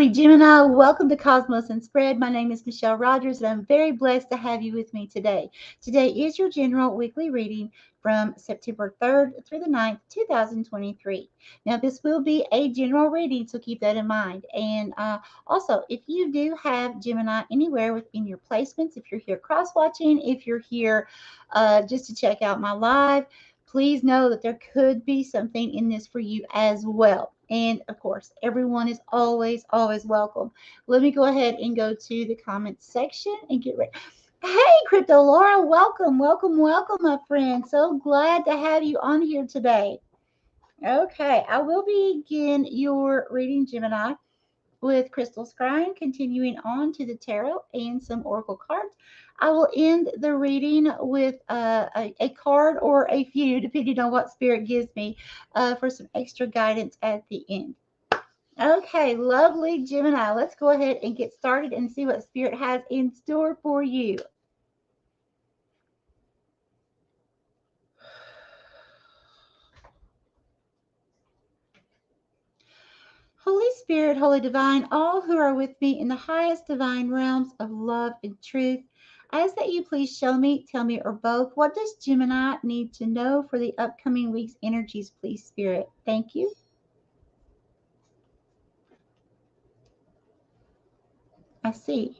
morning, Gemini. Welcome to Cosmos and Spread. My name is Michelle Rogers, and I'm very blessed to have you with me today. Today is your general weekly reading from September 3rd through the 9th, 2023. Now, this will be a general reading, so keep that in mind. And also, if you do have Gemini anywhere within your placements, if you're here cross-watching, if you're here just to check out my live, please know that there could be something in this for you as well. And of course, everyone is always welcome. Let me go ahead and go to the comments section and get ready. Hey, Crypto Laura, welcome, my friend. So glad to have you on here today. Okay, I will begin your reading, Gemini, with crystal scrying, continuing on to the tarot and some oracle cards. I will end the reading with a card or a few, depending on what spirit gives me, for some extra guidance at the end. Okay, lovely Gemini. Let's go ahead and get started and see what spirit has in store for you. Holy Spirit, Holy Divine, all who are with me in the highest divine realms of love and truth, I ask that you please show me, tell me, or both, what does Gemini need to know for the upcoming week's energies, please, Spirit? Thank you. I see.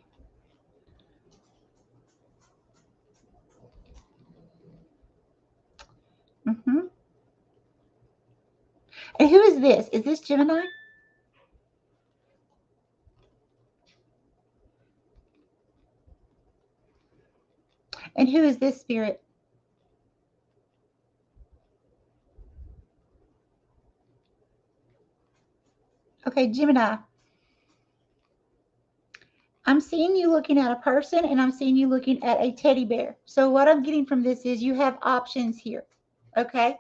Mm-hmm. And who is this? Is this Gemini? And who is this spirit? Okay, Gemini. I'm seeing you looking at a person, and I'm seeing you looking at a teddy bear. So what I'm getting from this is you have options here. Okay?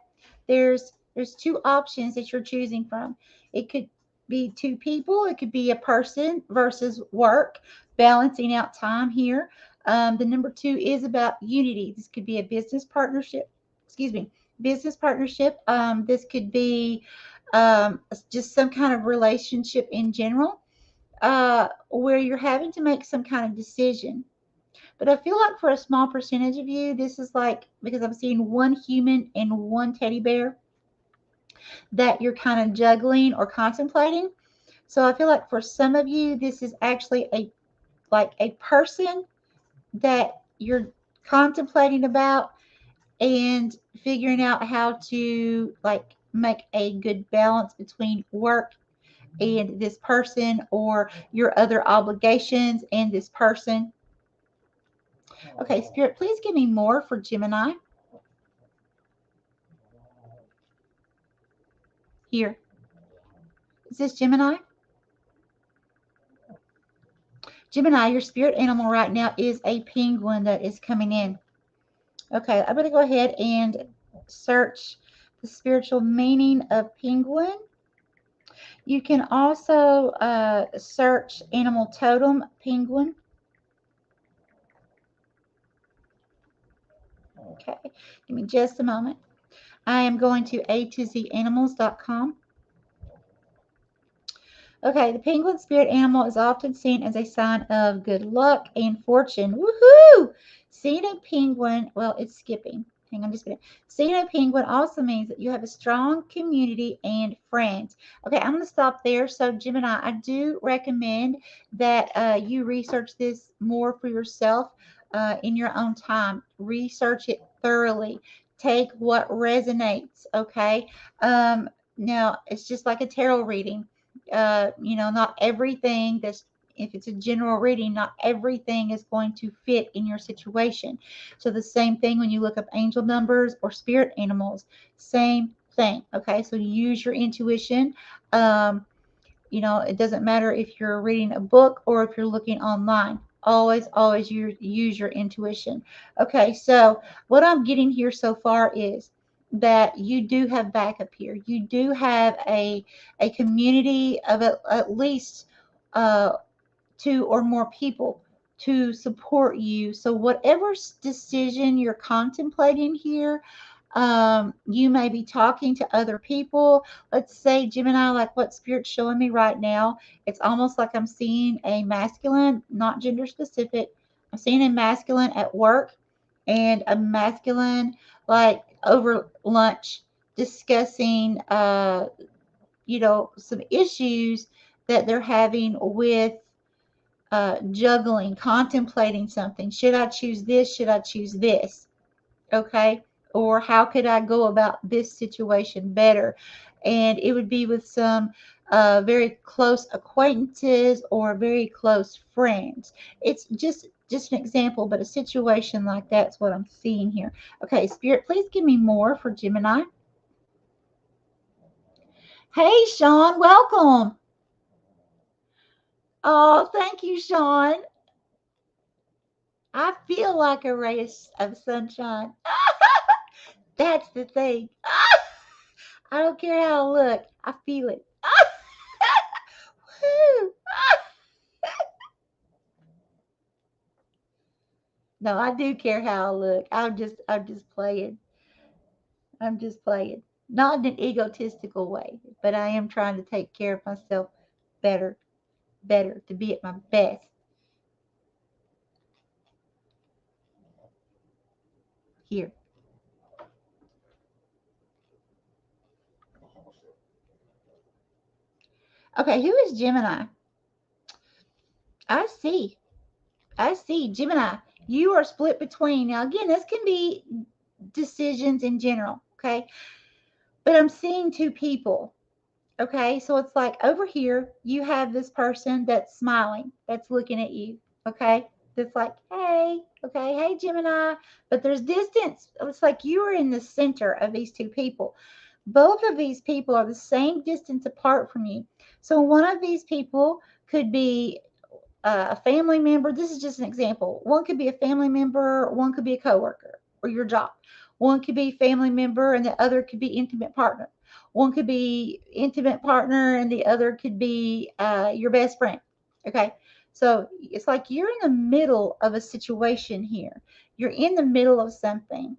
There's two options that you're choosing from. It could be two people, it could be a person versus work, balancing out time here. The number 2 is about unity. This could be a business partnership. Excuse me, business partnership. This could be just some kind of relationship in general, where you're having to make some kind of decision. But I feel like for a small percentage of you, this is like, because I'm seeing one human and one teddy bear that you're kind of juggling or contemplating. So I feel like for some of you, this is actually a person that you're contemplating about and figuring out how to like make a good balance between work and this person, or your other obligations and this person. Okay, Spirit, please give me more for Gemini. Here. Is this Gemini? Gemini, your spirit animal right now is a penguin that is coming in. Okay, I'm going to go ahead and search the spiritual meaning of penguin. You can also search animal totem penguin. Okay, give me just a moment. I am going to a2zanimals.com. Okay, the penguin spirit animal is often seen as a sign of good luck and fortune. Woohoo! Seeing a penguin, well, it's skipping. Hang on just a minute. Seeing a penguin also means that you have a strong community and friends. Okay, I'm going to stop there. So, Gemini, I do recommend that you research this more for yourself in your own time. Research it thoroughly. Take what resonates, okay? Now, it's just like a tarot reading. Not everything if it's a general reading, not everything is going to fit in your situation. So the same thing when you look up angel numbers or spirit animals, same thing. Okay, so use your intuition. It doesn't matter if you're reading a book or if you're looking online. Always use your intuition. Okay, so what I'm getting here so far is that you do have backup here. You do have a community of at least 2 or more people to support you. So whatever decision you're contemplating here, You may be talking to other people. Let's say, Gemini, like what Spirit's showing me right now, it's almost like I'm seeing a masculine, not gender specific. I'm seeing a masculine at work and a masculine like over lunch discussing some issues that they're having with juggling, contemplating something. Should I choose this? Should I choose this? Okay. Or how could I go about this situation better? And it would be with some very close acquaintances or very close friends. It's just an example, but a situation like that's what I'm seeing here. Okay, Spirit, please give me more for Gemini. Hey, Sean, welcome. Oh, thank you, Sean. I feel like a ray of sunshine. That's the thing. I don't care how I look. I feel it. Woo. No, I do care how I look. I'm just playing. I'm just playing. Not in an egotistical way, but I am trying to take care of myself better, to be at my best. Here. Okay, who is Gemini? I see. I see. Gemini, you are split between. Now, again, this can be decisions in general, okay? But I'm seeing two people. Okay, so it's like over here, you have this person that's smiling, that's looking at you. Okay, that's like, hey, okay, hey, Gemini. But there's distance. It's like you are in the center of these two people. Both of these people are the same distance apart from you. So one of these people could be a family member. This is just an example. One could be a family member, one could be a coworker or your job. One could be family member and the other could be intimate partner. One could be intimate partner and the other could be your best friend. Okay. So it's like you're in the middle of a situation here. You're in the middle of something.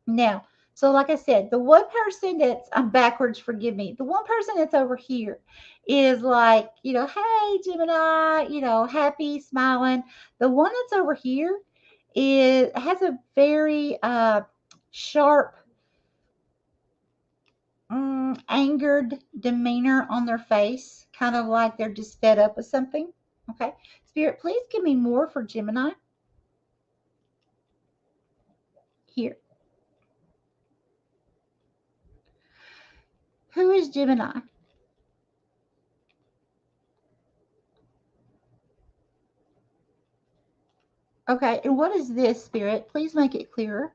Now, so like I said, the one person that's, I'm backwards, forgive me. The one person that's over here is like, hey, Gemini, happy, smiling. The one that's over here has a very sharp, angered demeanor on their face, kind of like they're just fed up with something. Okay. Spirit, please give me more for Gemini. Here. Who is Gemini? Okay, and what is this, Spirit? Please make it clearer.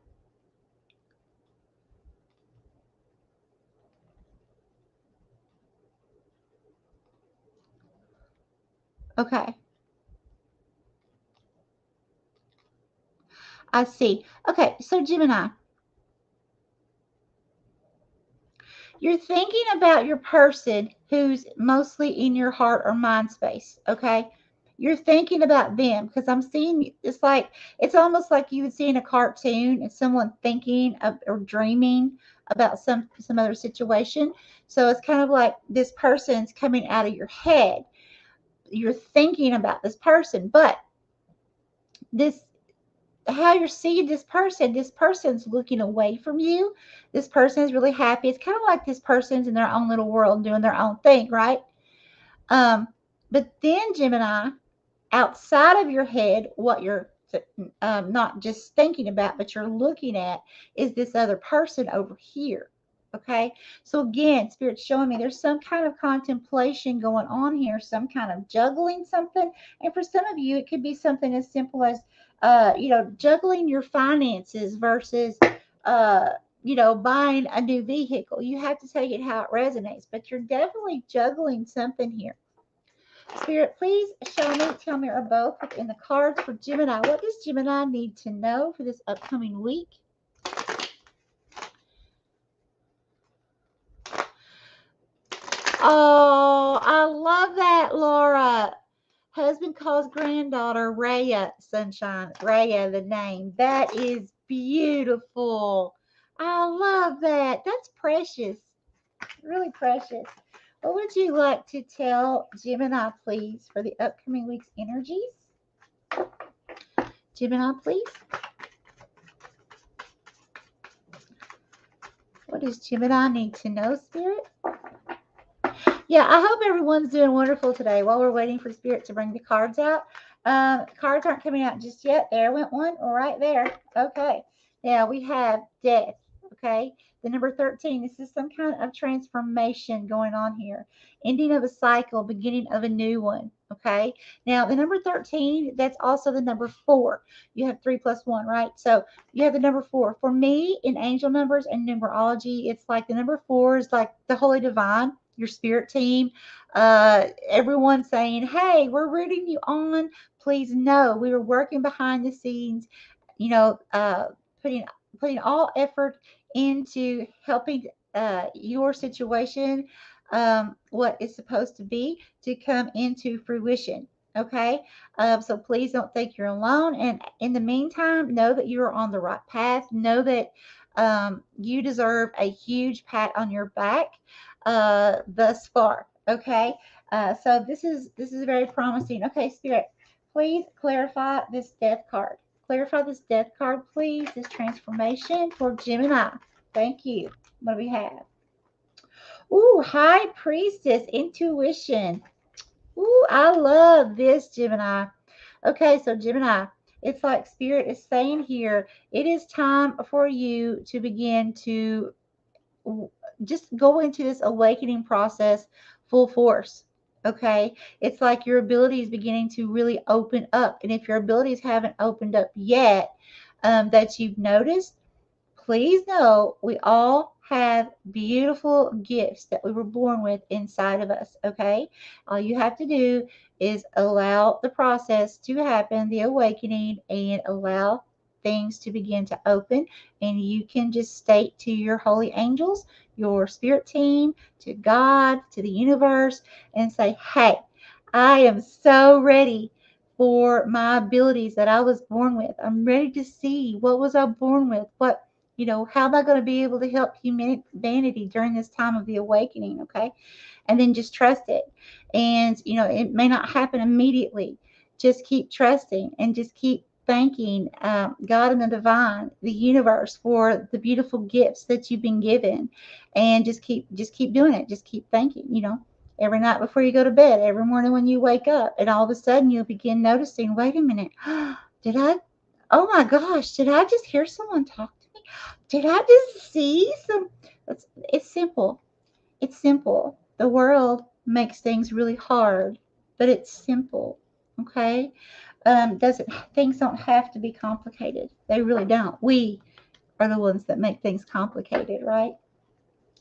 Okay, I see. Okay, so Gemini, you're thinking about your person who's mostly in your heart or mind space, okay? You're thinking about them because I'm seeing it's almost like you would see in a cartoon and someone thinking of, or dreaming about some other situation. So it's kind of like this person's coming out of your head. You're thinking about this person, but this how you're seeing this person's looking away from you. This person is really happy. It's kind of like this person's in their own little world doing their own thing, right? um but then, Gemini, outside of your head, what you're not just thinking about, but you're looking at is this other person over here. Okay. So again, Spirit's showing me there's some kind of contemplation going on here, some kind of juggling something. And for some of you, it could be something as simple as, juggling your finances versus, buying a new vehicle. You have to take it how it resonates, but you're definitely juggling something here. Spirit, please show me, tell me, or both in the cards for Gemini. What does Gemini need to know for this upcoming week? Oh, I love that, Laura. Husband calls granddaughter Raya Sunshine. Raya, the name. That is beautiful. I love that. That's precious. Really precious. What would you like to tell Gemini, please, for the upcoming week's energies? Gemini, please. What does Gemini need to know, Spirit? Yeah, I hope everyone's doing wonderful today while we're waiting for Spirit to bring the cards out. Cards aren't coming out just yet. There went one right there. Okay. Now we have death. Okay. The number 13. This is some kind of transformation going on here. Ending of a cycle, beginning of a new one. Okay. Now the number 13, that's also the number 4. You have 3 plus 1, right? So you have the number 4. For me, in angel numbers and numerology, it's like the number 4 is like the Holy Divine, your spirit team, everyone saying, hey, we're rooting you on. Please know we were working behind the scenes, you know, putting all effort into helping your situation, what is supposed to be, to come into fruition. Okay, so please don't think you're alone. And in the meantime, know that you are on the right path. Know that you deserve a huge pat on your back thus far. Okay, so this is very promising. Okay, Spirit, please clarify this death card. Clarify this death card, please. This transformation for Gemini. Thank you. What do we have? Ooh, High Priestess, intuition. Ooh, I love this, Gemini. Okay, so Gemini, it's like Spirit is saying here, it is time for you to begin to just go into this awakening process full force. Okay, it's like your ability is beginning to really open up. And if your abilities haven't opened up yet, that you've noticed, please know we all have beautiful gifts that we were born with inside of us. Okay, all you have to do is allow the process to happen, the awakening, and allow things to begin to open. And you can just state to your holy angels, your spirit team, to God, to the universe, and say, hey, I am so ready for my abilities that I was born with. I'm ready to see, what was I born with? How am I going to be able to help humanity during this time of the awakening? Okay. And then just trust it. And, it may not happen immediately. Just keep trusting and just keep thanking God and the divine, the universe, for the beautiful gifts that you've been given. And just keep doing it. Just keep thanking, every night before you go to bed, every morning when you wake up, and all of a sudden you'll begin noticing, wait a minute, oh my gosh, did I just hear someone talk to me? Did I just see some? It's simple. It's simple. The world makes things really hard, but it's simple. Okay? Doesn't Things don't have to be complicated. They really don't. We are the ones that make things complicated, right?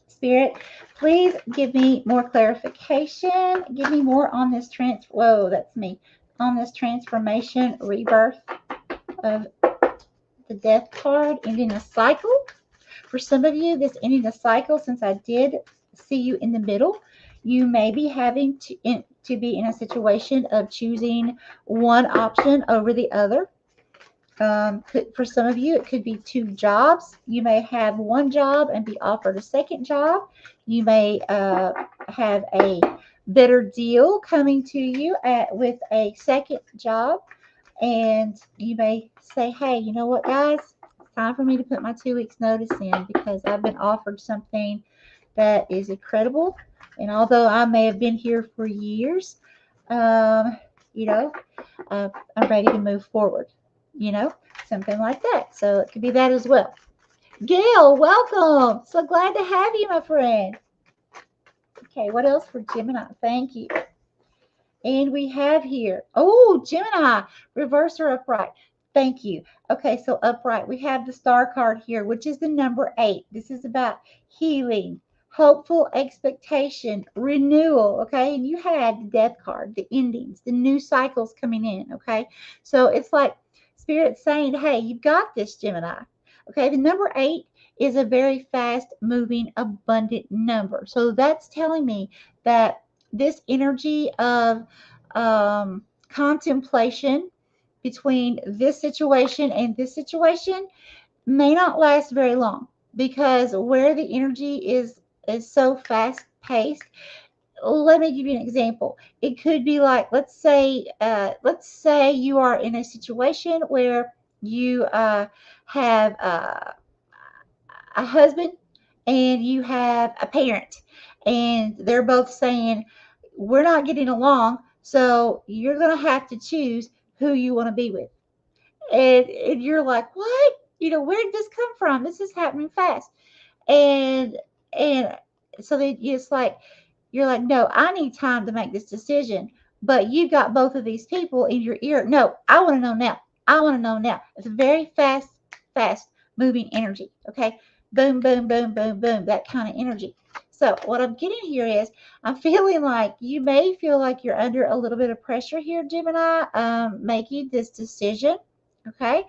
Spirit, please give me more clarification. Give me more on this Whoa, that's me. On this transformation, rebirth of the death card, ending a cycle. For some of you, this ending a cycle, since I did see you in the middle, you may be having to be in a situation of choosing one option over the other. For some of you, it could be 2 jobs. You may have one job and be offered a second job. You may have a better deal coming to you with a second job. And you may say, hey, you know what, guys? It's time for me to put my 2 weeks notice in because I've been offered something that is incredible. And although I may have been here for years, I'm ready to move forward, something like that. So it could be that as well. Gail, welcome. So glad to have you, my friend. Okay, what else for Gemini? Thank you. And we have here, Gemini, reverse or upright. Thank you. Okay, so upright. We have the star card here, which is the number 8. This is about healing, hopeful expectation, renewal, okay? And you had the death card, the endings, the new cycles coming in, okay? So it's like Spirit saying, hey, you've got this, Gemini. Okay, the number 8 is a very fast-moving, abundant number. So that's telling me that this energy of contemplation between this situation and this situation may not last very long. because where the energy is so fast paced. Let me give you an example. It could be like, let's say you are in a situation where you have a husband and you have a parent, and they're both saying, we're not getting along, so you're going to have to choose who you want to be with. And you're like, what? Where did this come from? This is happening fast. And and so they it's like, you're like, no, I need time to make this decision. But you got both of these people in your ear. No, I want to know now. I want to know now. It's a very fast moving energy. Okay. Boom, boom, boom, boom, boom. That kind of energy. So what I'm getting here is, I'm feeling like you may feel like you're under a little bit of pressure here, Gemini, making this decision. Okay.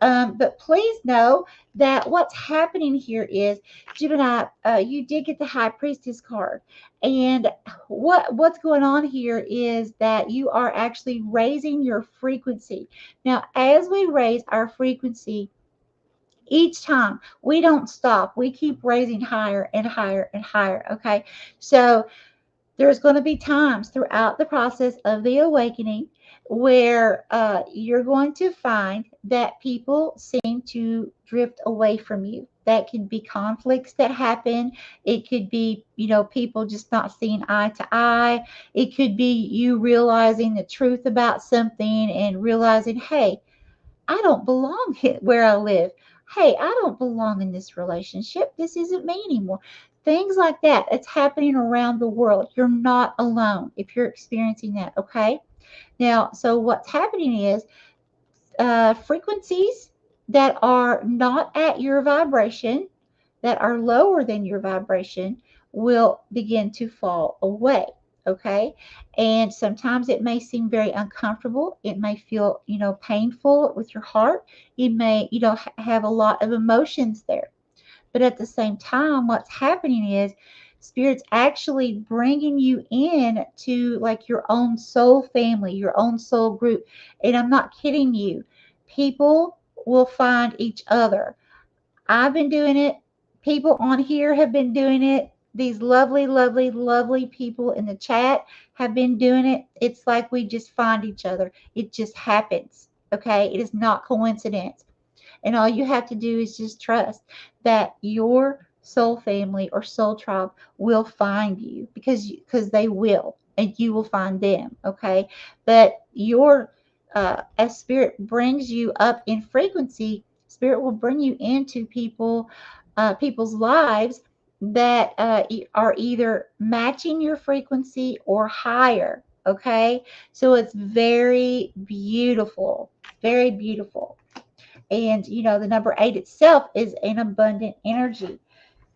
But please know that what's happening here is, Gemini, you did get the High Priestess card. And what's going on here is that you are actually raising your frequency. Now, as we raise our frequency, each time we don't stop. We keep raising higher and higher and higher. Okay. So there's going to be times throughout the process of the awakening where you're going to find that people seem to drift away from you. That could be conflicts that happen. It could be, people just not seeing eye to eye. It could be you realizing the truth about something and realizing, hey, I don't belong where I live. Hey, I don't belong in this relationship. This isn't me anymore. Things like that. It's happening around the world. You're not alone if you're experiencing that. Okay. Now, so what's happening is frequencies that are not at your vibration, that are lower than your vibration, will begin to fall away. Okay. And sometimes it may seem very uncomfortable. It may feel, painful with your heart. You may, have a lot of emotions there. But at the same time, what's happening is Spirit's actually bringing you in to like your own soul family, your own soul group. And I'm not kidding you. People will find each other. I've been doing it. People on here have been doing it. These lovely, lovely, lovely people in the chat have been doing it. It's like we just find each other. It just happens. Okay. It is not coincidence. And all you have to do is just trust that your soul family or soul tribe will find you, because they will, and you will find them. Okay. But as Spirit brings you up in frequency, Spirit will bring you into people's lives that are either matching your frequency or higher. Okay. So it's very beautiful. Very beautiful. And the number 8 itself is an abundant energy.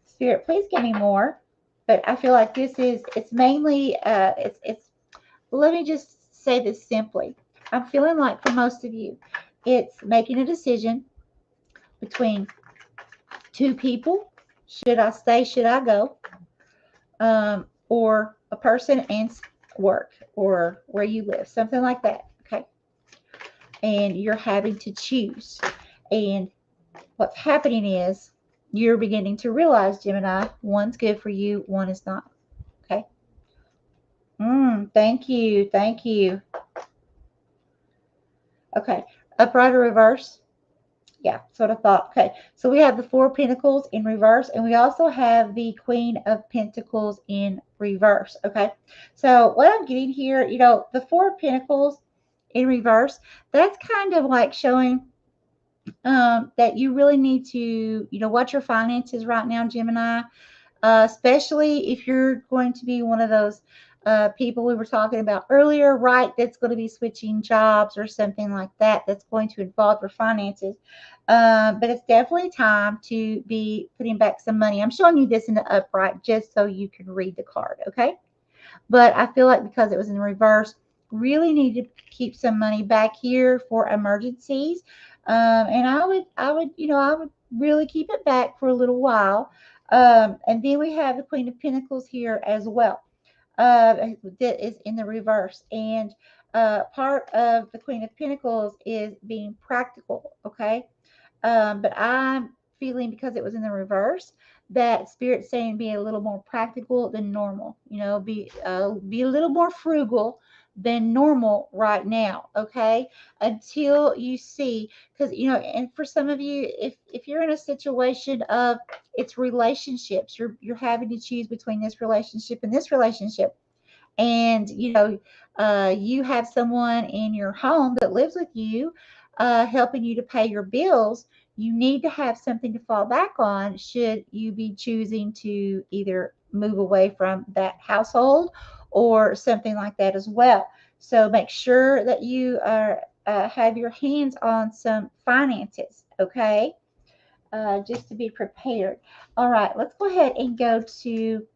Spirit, please give me more. But I feel like it's mainly, it's, let me just say this simply. I'm feeling like for most of you, it's making a decision between two people. Should I stay? Should I go? Or a person and work, or where you live, something like that. Okay. And you're having to choose. And what's happening is you're beginning to realize, Gemini, one's good for you, one is not. Okay. Thank you. Thank you. Okay. Upright or reverse? Yeah, sort of thought. Okay. So we have the Four of Pentacles in reverse, and we also have the Queen of Pentacles in reverse. Okay. So what I'm getting here, the Four of Pentacles in reverse, that's kind of like showing that you really need to, watch your finances right now, Gemini, especially if you're going to be one of those people we were talking about earlier, right? That's going to be switching jobs or something like that. That's going to involve your finances. But it's definitely time to be putting back some money. I'm showing you this in the upright just so you can read the card, okay? But I feel like because it was in reverse, really need to keep some money back here for emergencies. And I would really keep it back for a little while. And then we have the Queen of Pentacles here as well. That is in the reverse. And part of the Queen of Pentacles is being practical, okay? But I'm feeling, because it was in the reverse, that Spirit's saying be a little more practical than normal. Be a little more frugal than normal right now, okay? Until you see, because and for some of you, if you're in a situation of it's relationships, you're having to choose between this relationship and this relationship, and you have someone in your home that lives with you, helping you to pay your bills. You need to have something to fall back on should you be choosing to either move away from that household or something like that as well. So make sure that you are have your hands on some finances, okay? Just to be prepared. All right, let's go ahead and go to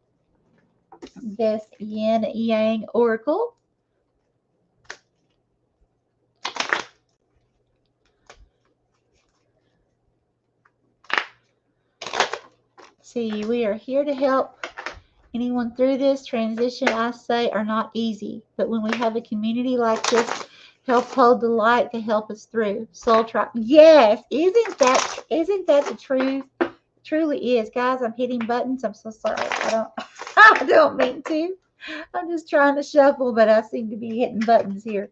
this yin yang oracle. See, we are here to help anyone through this transition. I say are not easy, but when we have a community like this, help hold the light to help us through. Soul Tribe, yes, isn't that the truth? It truly is, guys. I'm hitting buttons. I'm so sorry. I don't mean to. I'm just trying to shuffle, but I seem to be hitting buttons here.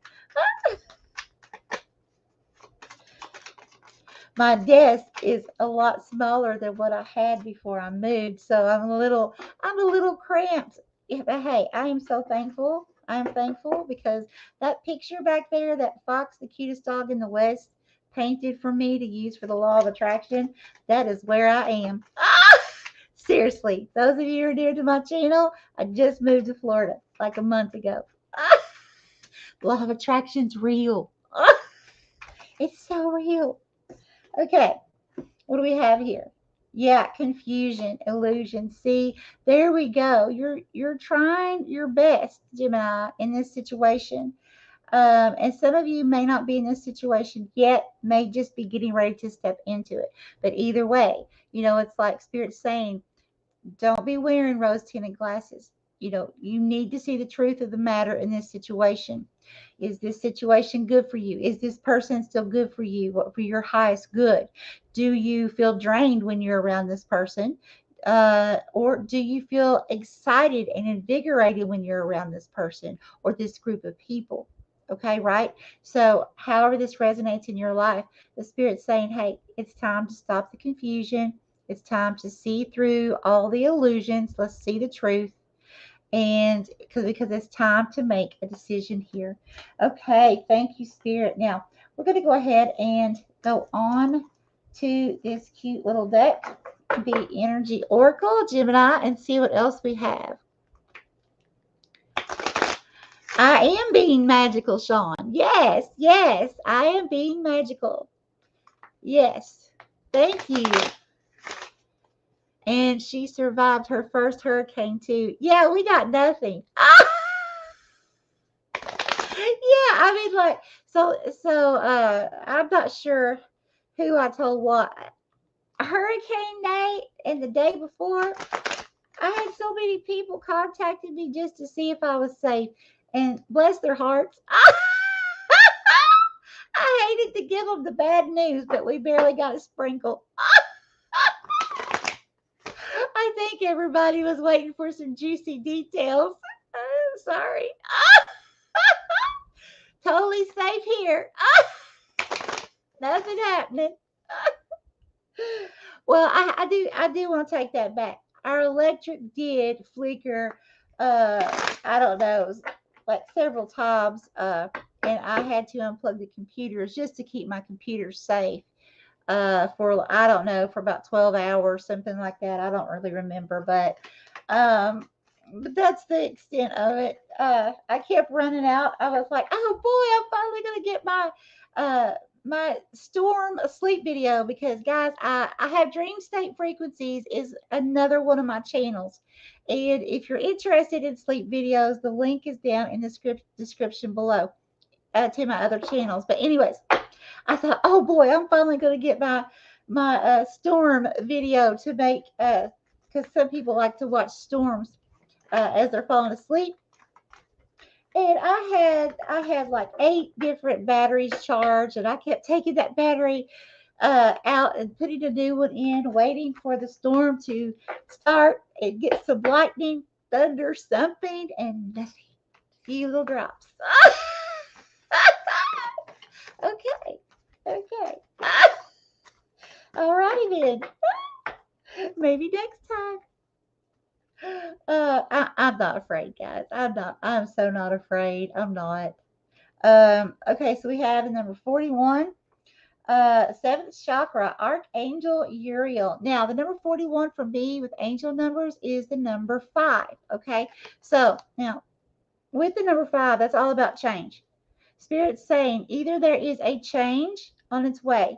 My desk is a lot smaller than what I had before I moved, so I'm a little cramped. But hey, I am so thankful. I am thankful because that picture back there, that fox, the cutest dog in the West, painted for me to use for the law of attraction, that is where I am. Seriously, those of you who are new to my channel, I just moved to Florida like a month ago. Law of attraction's real. It's so real. Okay, what do we have here? Yeah, confusion, illusion. See, there we go. You're trying your best, Gemini, in this situation. And some of you may not be in this situation yet, may just be getting ready to step into it. But either way, it's like Spirit saying, don't be wearing rose-tinted glasses. You need to see the truth of the matter in this situation. Is this situation good for you? Is this person still good for you? What for your highest good? Do you feel drained when you're around this person? Or do you feel excited and invigorated when you're around this person or this group of people? Okay, right? So, however this resonates in your life, the Spirit's saying, hey, it's time to stop the confusion. It's time to see through all the illusions. Let's see the truth. And because it's time to make a decision here. Okay, thank you, Spirit. Now, we're going to go ahead and go on to this cute little deck, the Energy Oracle, Gemini, and see what else we have. I am being magical, Sean. Yes, yes, I am being magical. Yes, thank you. And she survived her first hurricane too. Yeah, we got nothing. Yeah, I mean, like, I'm not sure who I told what. Hurricane day and the day before, I had so many people contacting me just to see if I was safe. And bless their hearts, I hated to give them the bad news, but we barely got a sprinkle. I think everybody was waiting for some juicy details. I'm sorry. Totally safe here. Nothing happening. Well, I do want to take that back. Our electric did flicker. I don't know, it was like several times. And I had to unplug the computers just to keep my computer safe. For I don't know, for about 12 hours, something like that. I don't really remember, but that's the extent of it. I kept running out. I was like, oh boy, I'm finally gonna get my storm sleep video, because guys, I have Dream State Frequencies is another one of my channels, and if you're interested in sleep videos, the link is down in the description below to my other channels. But anyways, I thought, oh boy, I'm finally going to get my storm video to make, because some people like to watch storms as they're falling asleep. And I had like 8 different batteries charged, and I kept taking that battery out and putting a new one in, waiting for the storm to start and get some lightning, thunder, something, and nothing. A few little drops. Okay. Okay. All righty then. Maybe next time. I'm not afraid, guys. I'm not. I'm so not afraid. I'm not. Okay, so we have number 41. Seventh chakra, Archangel Uriel. Now, the number 41 for me with angel numbers is the number 5. Okay, so now with the number 5, that's all about change. Spirit's saying either there is a change on its way,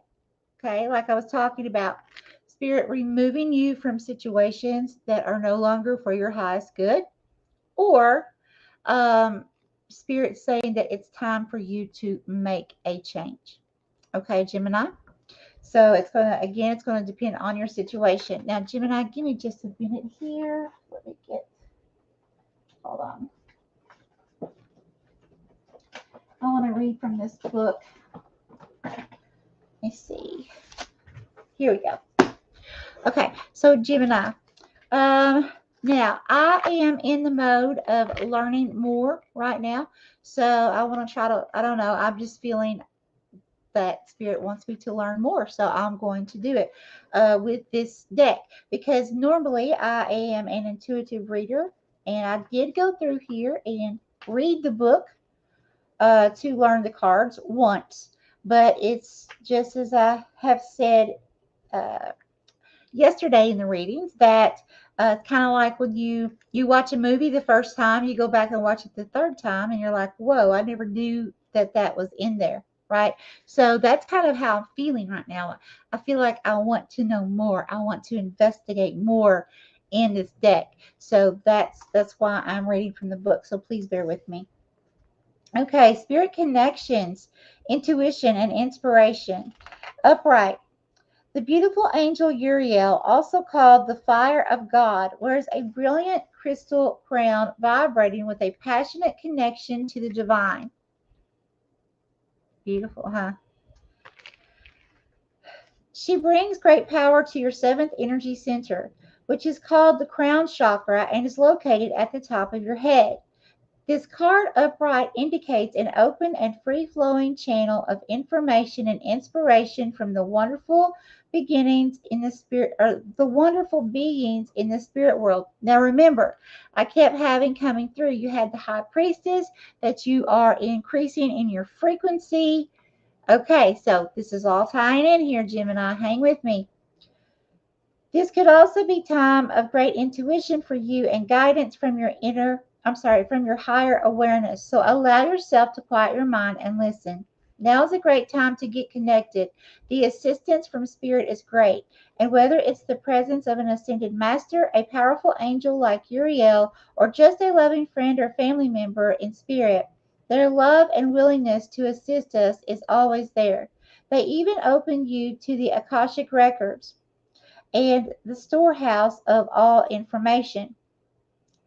okay, like I was talking about. Spirit removing you from situations that are no longer for your highest good, or Spirit saying that it's time for you to make a change. Okay, Gemini. So it's going to depend on your situation. Now, Gemini, give me just a minute here. Let me hold on. I want to read from this book. Let me see. Here we go. Okay, so Gemini. Now, I am in the mode of learning more right now. So I want to try to, I don't know, I'm just feeling that Spirit wants me to learn more. So I'm going to do it with this deck, because normally I am an intuitive reader, and I did go through here and read the book to learn the cards once. But it's just as I have said yesterday in the readings, that kind of like when you watch a movie the first time, you go back and watch it the third time, and you're like, whoa, I never knew that was in there, right? So that's kind of how I'm feeling right now. I feel like I want to know more. I want to investigate more in this deck. So that's why I'm reading from the book. So please bear with me. Okay, spirit connections, intuition, and inspiration. Upright. The beautiful angel Uriel, also called the fire of God, wears a brilliant crystal crown vibrating with a passionate connection to the divine. Beautiful, huh? She brings great power to your 7th energy center, which is called the crown chakra and is located at the top of your head. This card upright indicates an open and free-flowing channel of information and inspiration from the wonderful beginnings in the spirit, or the wonderful beings in the spirit world. Now remember, I kept having coming through, you had the high priestess, that you are increasing in your frequency. Okay, so this is all tying in here, Gemini. Hang with me. This could also be time of great intuition for you and guidance from your from your higher awareness. So allow yourself to quiet your mind and listen. Now is a great time to get connected. The assistance from Spirit is great. And whether it's the presence of an ascended master, a powerful angel like Uriel, or just a loving friend or family member in spirit, their love and willingness to assist us is always there. They even open you to the Akashic records and the storehouse of all information.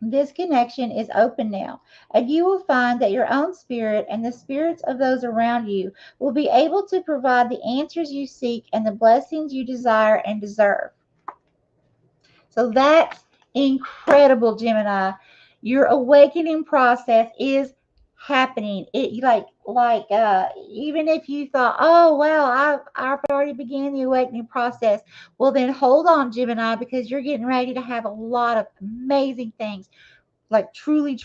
This connection is open now, and you will find that your own spirit and the spirits of those around you will be able to provide the answers you seek and the blessings you desire and deserve. So that's incredible, Gemini. Your awakening process is happening. It even if you thought, oh wow, I've already began the awakening process. Well, then hold on, Gemini, because you're getting ready to have a lot of amazing things, like truly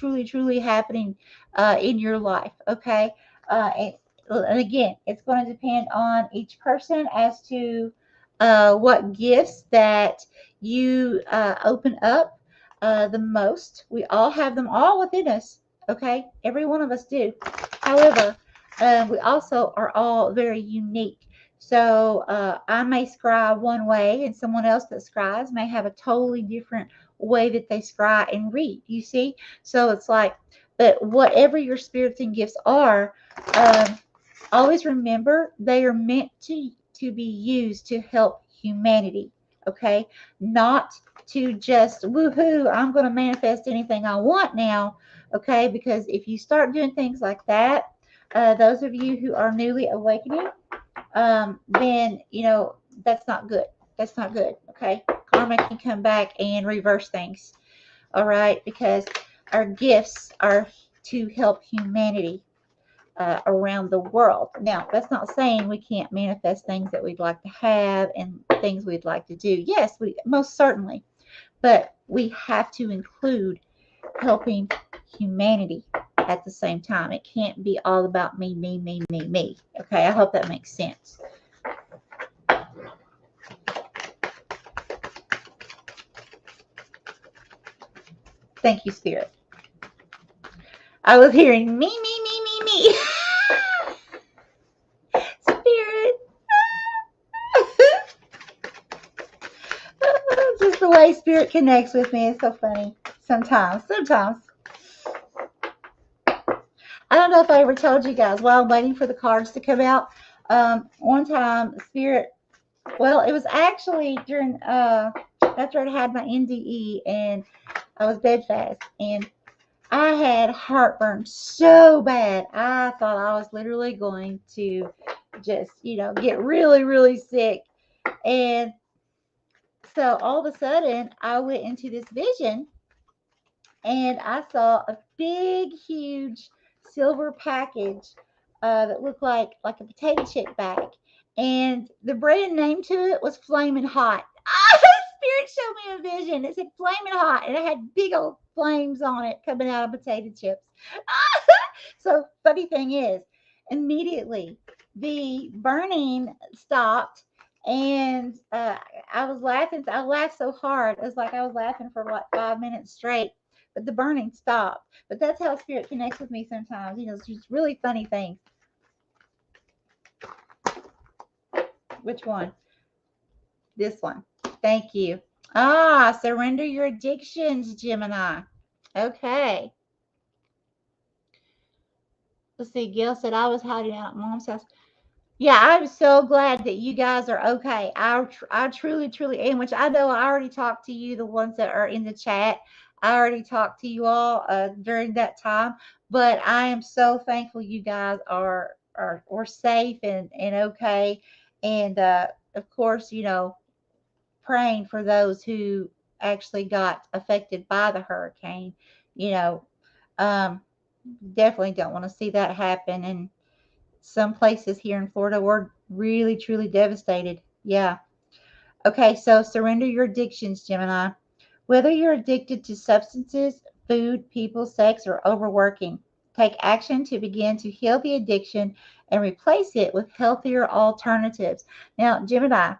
happening in your life. Okay, and again, it's going to depend on each person as to what gifts that you open up the most. We all have them all within us. Okay, every one of us do. However, we also are all very unique. So I may scry one way, and someone else that scries may have a totally different way that they scry and read. You see? So it's like, but whatever your spirits and gifts are, always remember they are meant to be used to help humanity. Okay, not to just woohoo, I'm going to manifest anything I want now. Okay, because if you start doing things like that, those of you who are newly awakening, then, that's not good. That's not good. Okay. Karma can come back and reverse things. All right. Because our gifts are to help humanity around the world. Now, that's not saying we can't manifest things that we'd like to have and things we'd like to do. Yes, we most certainly. But we have to include helping humanity at the same time. It can't be all about me, me, me, me, me. Okay, I hope that makes sense. Thank you, Spirit. I was hearing me, me, me, me, me. Spirit. Just the way Spirit connects with me is so funny. Sometimes. I don't know if I ever told you guys while I'm waiting for the cards to come out. One time, Spirit, well, it was actually during, after I had my NDE and I was bedfast, and I had heartburn so bad. I thought I was literally going to just, get really, really sick. And so all of a sudden, I went into this vision and I saw a big, huge silver package that looked like a potato chip bag. And the brand name to it was Flamin' Hot. Spirit showed me a vision. It said Flamin' Hot, and it had big old flames on it coming out of potato chips. So, funny thing is, immediately the burning stopped, and I was laughing. I laughed so hard. It was like I was laughing for like 5 minutes straight, but the burning stopped. But that's how Spirit connects with me sometimes. It's just really funny things. Which one? This one. Thank you. Surrender your addictions, Gemini. Okay. Let's see. Gail said I was hiding out at Mom's house. Yeah, I'm so glad that you guys are okay. I truly, truly am, which I know I already talked to you, the ones that are in the chat. I already talked to you all during that time, but I am so thankful you guys are safe and okay. And of course, praying for those who actually got affected by the hurricane. You know, um, definitely don't want to see that happen. And some places here in Florida were really, truly devastated. Yeah. Okay, so surrender your addictions, Gemini. Whether you're addicted to substances, food, people, sex, or overworking, take action to begin to heal the addiction and replace it with healthier alternatives. Now, Gemini,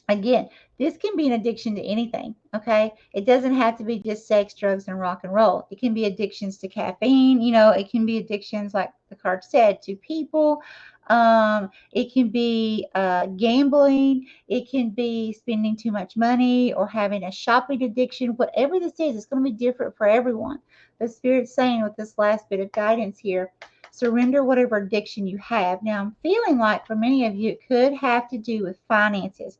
again, this can be an addiction to anything, okay? It doesn't have to be just sex, drugs, and rock and roll. It can be addictions to caffeine, it can be addictions, like the card said, to people. It can be gambling. It can be spending too much money or having a shopping addiction. Whatever this is, it's going to be different for everyone. The Spirit's saying with this last bit of guidance here, surrender whatever addiction you have. Now, I'm feeling like for many of you, it could have to do with finances.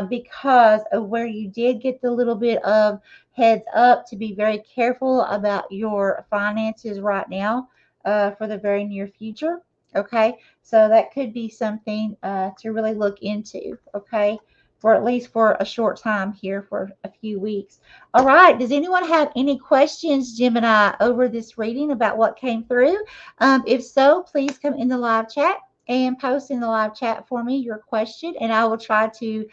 Because of where you did get the little bit of heads up to be very careful about your finances right now for the very near future. Okay, so that could be something to really look into. Okay, for at least for a short time here for a few weeks. All right, does anyone have any questions, Gemini, over this reading about what came through? If so, please come in the live chat and post in the live chat for me your question, and I will try to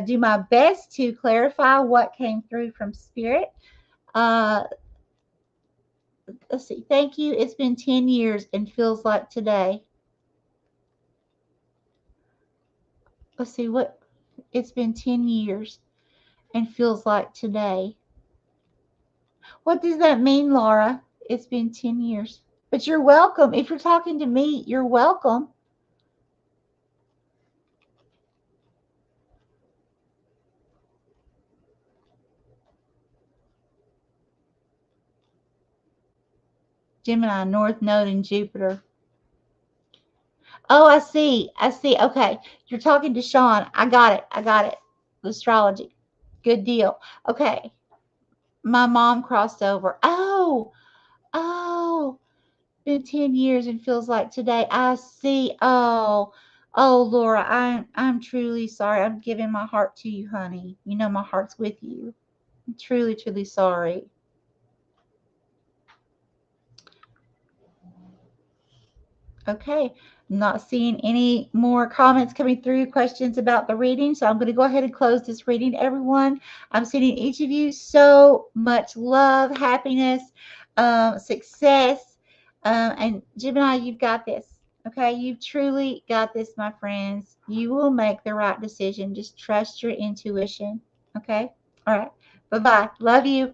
do my best to clarify what came through from Spirit. Let's see. Thank you. It's been 10 years and feels like today. Let's see what. It's been 10 years and feels like today. What does that mean, Laura? It's been 10 years. But you're welcome. If you're talking to me, you're welcome. Gemini, North Node, and Jupiter. Oh, I see. Okay. You're talking to Sean. I got it. Astrology. Good deal. Okay. My mom crossed over. Oh, been 10 years and feels like today. I see. Oh, Oh, Laura, I'm truly sorry. I'm giving my heart to you, honey. You know my heart's with you. I'm truly, truly sorry. Okay, I'm not seeing any more comments coming through, questions about the reading. So I'm going to go ahead and close this reading, everyone. I'm sending each of you so much love, happiness, success. And Gemini, you've got this. Okay, you've truly got this, my friends. You will make the right decision. Just trust your intuition. Okay, all right. Bye bye. Love you.